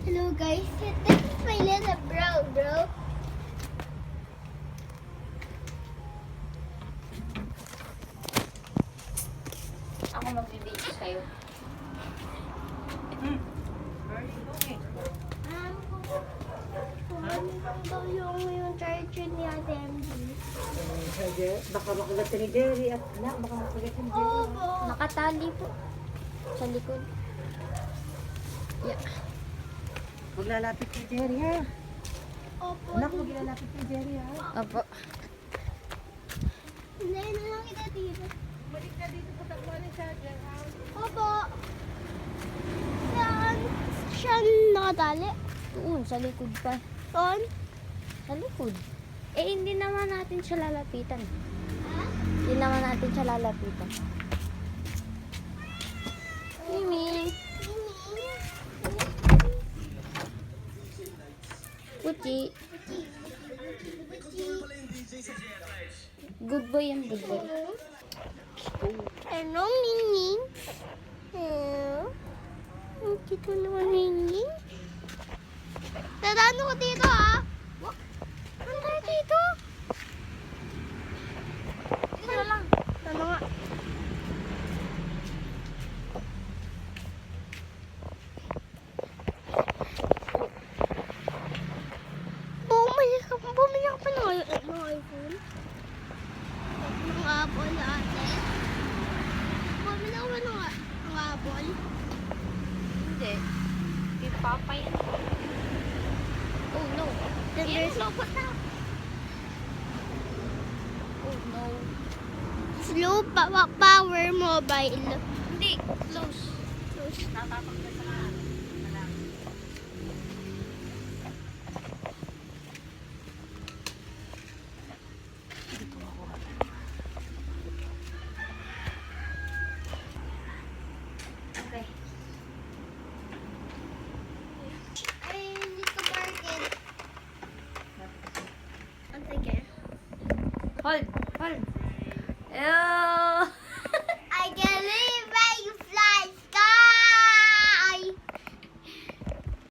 Hello guys, this is my little bro. Ako magbibigay sa'yo. Kumain lang daw yung charger ni Ate MJ. Baka makagat ni Jerry at anak, baka makagat ni Jerry. Opo. Nakatali po. Sa likod. Yeah. Huwag lalapit ni Jerry ha. Opo. Anak, huwag lalapit ni Jerry ha. Opo. Hindi na lang kita dito. Balik ka dito po takbo ng charger ha. Opo. Saan? Siya nakatali? Doon, sa likod pa. Saan? Sa likod. Eh, hindi naman natin siya lalapitan. Ha? Hindi naman natin siya lalapitan. Mimi. Puchi. Good boy yan, good boy. Hello, Minging. Hello. Ang cute mo naman, Minging. Dadaan ko dito, ah. Ano tayo dito? Dito na lang. Ano nga? Bumili ka pa ng iPhone? Ng Apple ate? Bumili ka pa ng Apple? Hindi. Ipapa yan. Oh no. There's lobot na. Oh no. slow power mobile. Hindi. Close. Napapagda sa mga. Okay. Ay, hindi ko market. Sige. Hold. Hold. Oh.